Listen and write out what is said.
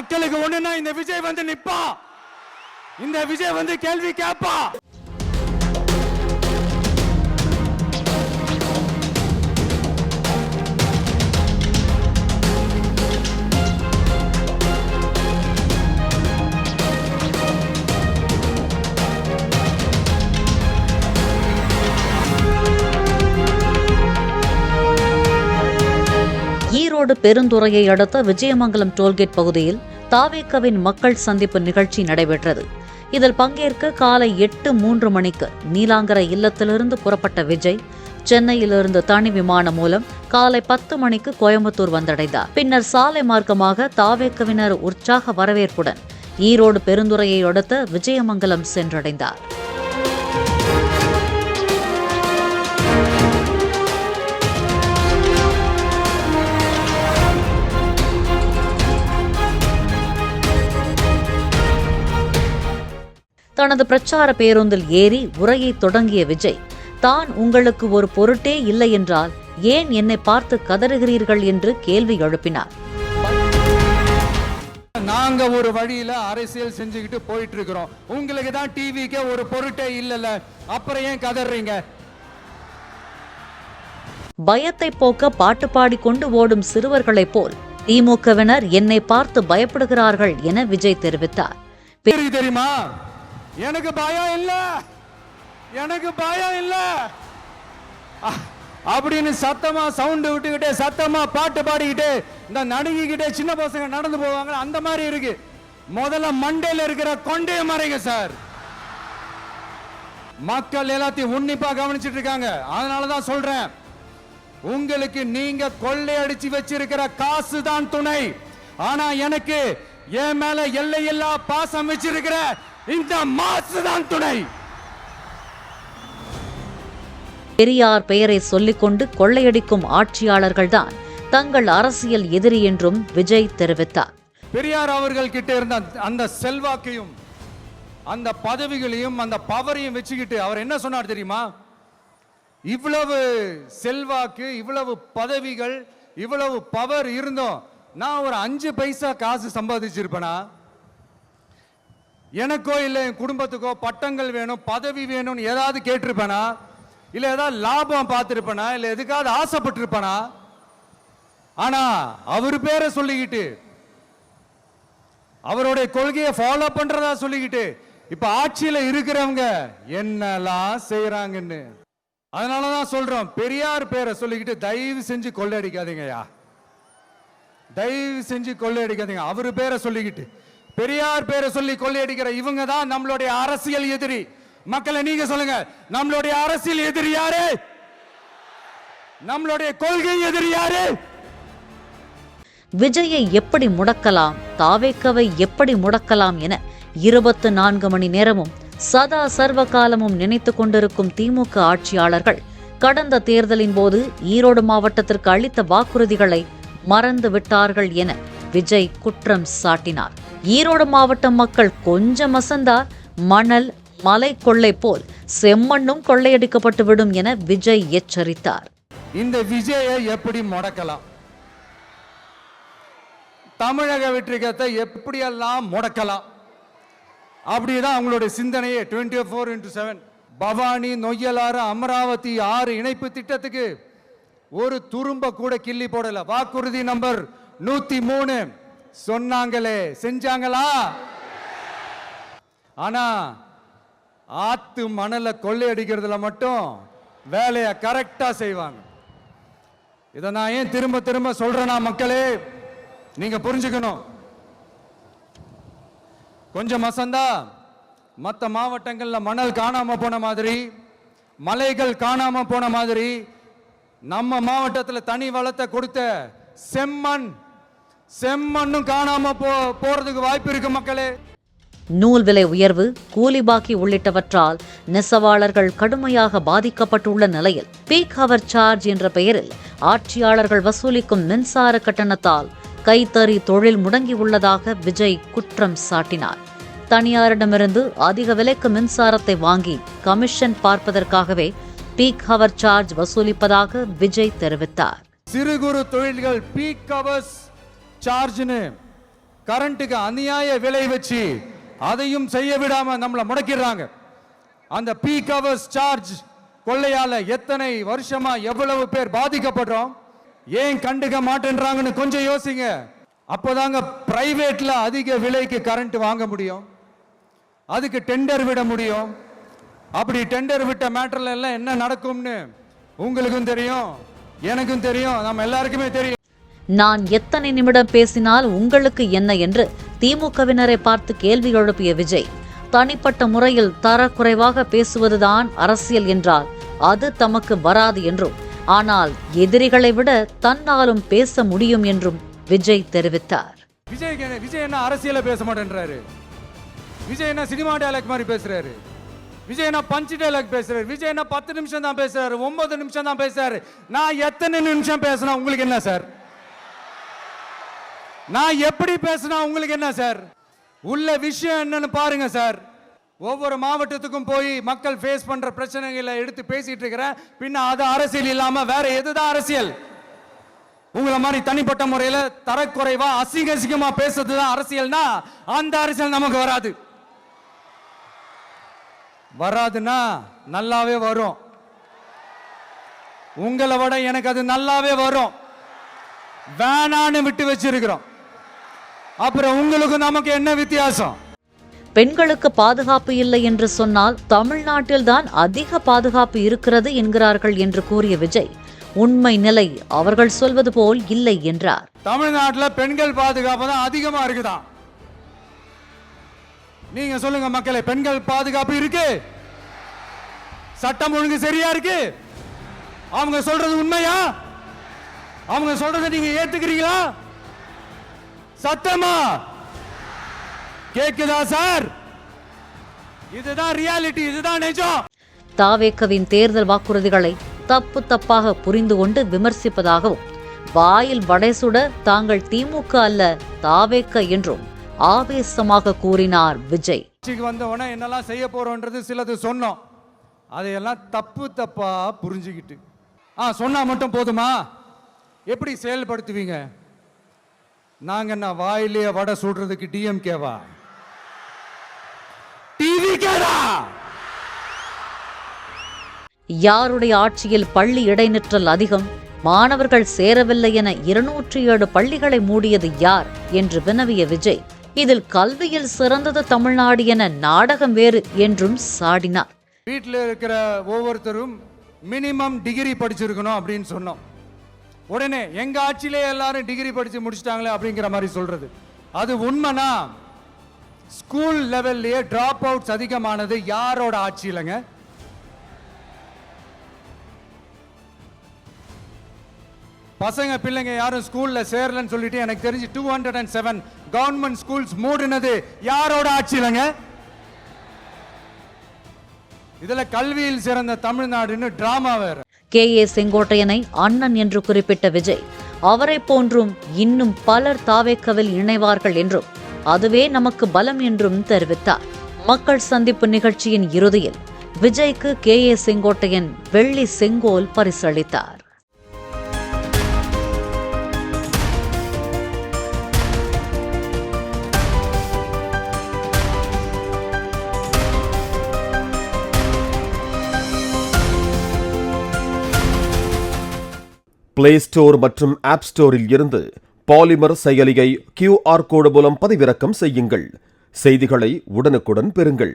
மக்களுக்கு ஒண்ணுன்னா இந்த விஜய் வந்து நிப்பா, இந்த விஜய் வந்து கேள்வி கேட்பா. ஈரோடு பெருந்துறையை அடுத்த விஜயமங்கலம் டோல்கேட் பகுதியில் தாவேகவின் மக்கள் சந்திப்பு நிகழ்ச்சி நடைபெற்றது. இதில் பங்கேற்க காலை 8:03 மணிக்கு நீலாங்கரை இல்லத்திலிருந்து புறப்பட்ட விஜய் சென்னையிலிருந்து தனி விமானம் மூலம் காலை 10 மணிக்கு கோயம்புத்தூர் வந்தடைந்தார். பின்னர் சாலை மார்க்கமாக தாவேகவினர் உற்சாக வரவேற்புடன் ஈரோடு பெருந்துறையை அடுத்த விஜயமங்கலம் சென்றடைந்தார். தனது பிரச்சார பேருந்தில் ஏறி உரையை தொடங்கிய விஜய், தான் உங்களுக்கு ஒரு பொருட்டே இல்லை என்றால் ஏன் என்னை பார்த்து கதறுகிறீர்கள் என்று கேள்வி எழுப்பினார். நாங்க ஒரு வழியில அரசியல் செஞ்சுக்கிட்டு போயிட்டு இருக்கிறோம், உங்களுக்கு தான் டிவிக்கே ஒரு பொருட்டே இல்லல, அப்புறம் ஏன் கதறீங்க? பயத்தை போக்க பாட்டு பாடிக்கொண்டு ஓடும் சிறுவர்களைப் போல் திமுகவினர் என்னை பார்த்து பயப்படுகிறார்கள் என விஜய் தெரிவித்தார். தெரியுமா, எனக்கு பயம் இல்ல, எனக்கு பயம் இல்ல அப்படின்னு சத்தமா சவுண்ட் விட்டுக்கிட்டே சத்தமா பாட்டு பாடிக்கிட்டே இந்த நடுங்கிக்கிட்டே சின்ன பசங்க நடந்து போவாங்க, அந்த மாதிரி இருக்கு. முதல்ல மண்டையில இருக்கிற கொண்டைய மறைங்க சார். மக்கள் எல்லாத்தையும் உன்னிப்பா கவனிச்சிட்டு இருக்காங்க. அதனாலதான் சொல்றேன், உங்களுக்கு நீங்க கொள்ளையடிச்சு வச்சிருக்கிற காசு தான் துணை, ஆனா எனக்கு என் மேல எல்லையில்லா பாசம் வச்சிருக்கிற இந்த மாசு தான் துணை. பெரியார் பெயரை சொல்லிக்கொண்டு கொள்ளையடிக்கும் ஆட்சியாளர்கள்தான் தங்கள் அரசியல் எதிரி என்றும் விஜய் தெரிவித்தார். பெரியார் அவர்கள் கிட்ட இருந்த அந்த செல்வாக்கையும் அந்த பதவிகளையும் அந்த பவரையும் வச்சுக்கிட்டு அவர் என்ன சொன்னார் தெரியுமா? இவ்வளவு செல்வாக்கு, இவ்வளவு பதவிகள், இவ்வளவு பவர் இருந்தோம், நான் ஒரு 5 பைசா காசு சம்பாதிச்சிருப்பேனா? எனக்கோ இல்ல என் குடும்பத்துக்கோ பட்டங்கள் வேணும், பதவி வேணும்னு ஏதாவது கேட்டிருப்பேனா? இல்ல ஏதாவது லாபம் பார்த்திருப்பேனா? இல்ல எதுக்காவது ஆசைப்பட்டிருப்பேனா? ஆனா அவர் பேரை சொல்லிக்கிட்டு, அவருடைய கொள்கையை ஃபாலோ பண்றதா சொல்லிக்கிட்டு இப்ப ஆட்சியில இருக்கிறவங்க என்னெல்லாம் செய்யறாங்கன்னு. அதனாலதான் சொல்றோம், பெரியார் பேரை சொல்லிக்கிட்டு தயவு செஞ்சு கொள்ளையடிக்காதீங்கயா, தயவு செஞ்சு கொள்ளையடிக்காதீங்க. அவரு பேரை சொல்லிக்கிட்டு பெரியார் பேரை சொல்லி கொள்ளையடிக்கிற இவங்க தான் நம்மளுடைய அரசியல் எதிரி. மக்களை நீங்க சொல்லுங்க, நம்மளுடைய அரசியல் எதிரி யாரு? நம்மளுடைய கொள்கை எதிரி யாரு? விஜயை எப்படி முடக்கலாம், தாவேகவை எப்படி முடக்கலாம் என 24 மணி நேரமும் சதா சர்வ காலமும் நினைத்துக் கொண்டிருக்கும் திமுக ஆட்சியாளர்கள் கடந்த தேர்தலின் போது ஈரோடு மாவட்டத்திற்கு அளித்த வாக்குறுதிகளை மறந்து விட்டார்கள் என விஜய் குற்றம் சாட்டினார். ஈரோடு மாவட்ட மக்கள் கொஞ்சம் அசந்தார் மணல் மலை கொள்ளை போல் செம்மண்ணும் கொள்ளையடிக்கப்பட்டுவிடும் என விஜய் எச்சரித்தார். இந்த விஜயை எப்படி முடக்கலாம், தமிழக வெற்றிகத்தை எப்படியெல்லாம் முடக்கலாம், அப்படிதான் அவங்களுடைய சிந்தனையே. 24x7 பவானி, நொய்யலாறு, அமராவதி 6 இணைப்பு திட்டத்துக்கு ஒரு துரும்ப கூட கிள்ளி போடல. வாக்குறுதி நம்பர் 103 சொன்னாங்களே, செஞ்சாங்களா? ஆனா ஆத்து மணலை கொள்ளையடிக்கிறதுல மட்டும் வேலையை கரெக்டா செய்வாங்க. இதை நான் ஏன் திரும்ப திரும்ப சொல்றேன்னா, மக்களே நீங்க புரிஞ்சுக்கணும். கொஞ்சம் மசந்தா மற்ற மாவட்டங்கள்ல மணல் காணாம போன மாதிரி, மலைகள் காணாம போன மாதிரி, நம்ம மாவட்டத்தில் தனி வளத்தை கொடுத்த செம்மண்ணும் காணாம போறதுக்கு வாய்ப்பு இருக்கு மக்களே. நூல் விலை உயர்வு, கூலி பாக்கி உள்ளிட்டவற்றால் நெசவாளர்கள் கடுமையாக பாதிக்கப்பட்டுள்ள நிலையில் பீக் ஹவர் சார்ஜ் என்ற பெயரில் ஆட்சியாளர்கள் வசூலிக்கும் மின்சார கட்டணத்தால் கைத்தறி தொழில் முடங்கியுள்ளதாக விஜய் குற்றம் சாட்டினார். தனியாரிடமிருந்து அதிக விலைக்கு மின்சாரத்தை வாங்கி கமிஷன் பார்ப்பதற்காகவே பீக் ஹவர் சார்ஜ் வசூலிப்பதாக விஜய் தெரிவித்தார். சிறு குறு தொழில்கள் பீக் ஹவர்ஸ் சார்ஜ்னு கரண்ட்டுக்கு அநியாய விலை வச்சு அதையும் செய்ய விடாம நம்மளை முடக்கிடுறாங்க. அந்த பீக் ஹவர்ஸ் சார்ஜ் கொள்ளையால எத்தனை வருஷமா எவ்வளவு பேர் பாதிக்கப்படுறோம். ஏன் கண்டுக்க மாட்டேன்றாங்கன்னு கொஞ்சம் யோசிங்க. அப்போதாங்க பிரைவேட்ல அதிக விலைக்கு கரண்ட் வாங்க முடியும், அதுக்கு டெண்டர் விட முடியும். அப்படி டெண்டர் விட்ட மேட்டர்ல எல்லாம் என்ன நடக்கும்னு உங்களுக்கும் தெரியும், எனக்கும் தெரியும், நம்ம எல்லாருக்குமே தெரியும். நான் எத்தனை நிமிடம் பேசினால் உங்களுக்கு என்ன என்று திமுகவினரை பார்த்து கேள்வி எழுப்பிய விஜய், தனிப்பட்ட முறையில் தரக்குறைவாக பேசுவதுதான் அரசியல் என்றால் அது தமக்கு வராது என்றும், ஆனால் எதிரிகளை விட தன்னாலும் பேச முடியும் என்றும் விஜய் தெரிவித்தார். விஜய் என்ன அரசியல பேச மாட்டேன்றாரு, விஜய் என்ன சினிமா டயலாக் மாதிரி பேசுறாரு, விஜய் என்ன பஞ்ச் டயலாக் பேசுறாரு, விஜய் என்ன 10 நிமிஷம் தான் பேசுறாரு, 9 நிமிஷம் தான் பேசுறாரு. நான் எத்தனை நிமிஷம் பேசினா உங்களுக்கு என்ன சார்? நான் எப்படி பேசினா உங்களுக்கு என்ன சார்? உள்ள விஷயம் என்னன்னு பாருங்க சார். ஒவ்வொரு மாவட்டத்துக்கும் போய் மக்கள் ஃபேஸ் பண்ற பிரச்சனைகளை எடுத்து பேசிட்டு இருக்கிறேன். பின்ன அது அரசியல் இல்லாம வேற எதுதான் அரசியல்? உங்களை மாதிரி தனிப்பட்ட முறையில் தரக்குறைவா அசிங்கமா பேசுறதுதான் அரசியல்னா அந்த அரசியல் நமக்கு வராது. வராதுன்னா நல்லாவே வரும். உங்களை விட எனக்கு அது நல்லாவே வரும். வேணான்னு விட்டு வச்சிருக்கிறோம். அப்புறம் உங்களுக்கு நமக்கு என்ன வித்தியாசம்? பெண்களுக்கு பாதுகாப்பு இல்லை என்று சொன்னால் தமிழ்நாட்டில்தான் அதிக பாதுகாப்பு இருக்கிறது என்கிறார்கள் என்று கூறிய விஜய், உண்மை நிலை அவர்கள் சொல்வது போல் இல்லை என்றார். தமிழ்நாட்டில் பெண்கள் பாதுகாப்பு தான் அதிகமா இருக்குதான். நீங்க சொல்லுங்க மக்களே, பெண்கள் பாதுகாப்பு இருக்கு? சட்டம் ஒழுங்கு சரியா இருக்கு? அவங்க சொல்றது உண்மையா? அவங்க சொல்றதை நீங்க ஏத்துக்கிறீங்களா? சத்தமா கேக்குதா சார்? இதுதான் ரியாலிட்டி, இதுதான் நிஜம். தாவேக்கவின் தேர்தல் வாக்குறுதிகளை தப்பாக புரிந்து கொண்டு விமர்சிப்பதாகவும், வாயில் வடைசுட தாங்கள் திமுக அல்ல தாவேக்க என்றும் ஆவேசமாக கூறினார் விஜய். வந்த உடனே என்னெல்லாம் செய்ய போறோம்ன்றது சிலது சொன்னோம். அதையெல்லாம் தப்பா புரிஞ்சுக்கிட்டு சொன்னா மட்டும் போதுமா? எப்படி செயல்படுத்துவீங்க? நாங்க என்ன வாயிலே வடை சுடுறதுக்கு டிஎம்கேவா? டிவிகேடா? யாருடைய ஆட்சியில் பள்ளி இடைநிற்றல் அதிகம், மாணவர்கள் சேரவில்லை என 207 பள்ளிகளை மூடியது யார் என்று வினவிய விஜய், இதில் கல்வியில் சிறந்தது தமிழ்நாடு என நாடகம் வேறு என்றும் சாடினார். வீட்டில் இருக்கிற ஒவ்வொருத்தரும் மினிமம் டிகிரி படிச்சிருக்கணும் அப்படின்னு சொன்னோம். உடனே எங்க ஆட்சியிலே எல்லாரும் டிகிரி படிச்சு முடிச்சிட்டாங்களே அப்படிங்கிற மாதிரி சொல்றது அது உண்மைனா? ஸ்கூல் லெவல்லையே டிராப் அவுட்ஸ் அதிகமானது யாரோட ஆட்சியிலங்க? பசங்க பிள்ளைங்க யாரும் ஸ்கூல்ல சேரலன்னு சொல்லிட்டு எனக்கு தெரிஞ்சு 207 கவர்மெண்ட் ஸ்கூல்ஸ் மூடினது யாரோட ஆட்சியிலங்க? இதுல கல்வியில் சிறந்த தமிழ்நாடுன்னு டிராமா வேற. KA செங்கோட்டையனை அண்ணன் என்று குறிப்பிட்ட விஜய், அவரை போன்றும் இன்னும் பலர் தாவேக்கவில் இணைவார்கள் என்றும், அதுவே நமக்கு பலம் என்றும் தெரிவித்தார். மக்கள் சந்திப்பு நிகழ்ச்சியின் இறுதியில் விஜய்க்கு KA செங்கோட்டையன் வெள்ளி செங்கோல் பரிசளித்தார். பிளே ஸ்டோர் மற்றும் ஆப் ஸ்டோரில் இருந்து பாலிமர் செயலியை QR கோடு மூலம் பதிவிறக்கம் செய்யுங்கள். செய்திகளை உடனுக்குடன் பெறுங்கள்.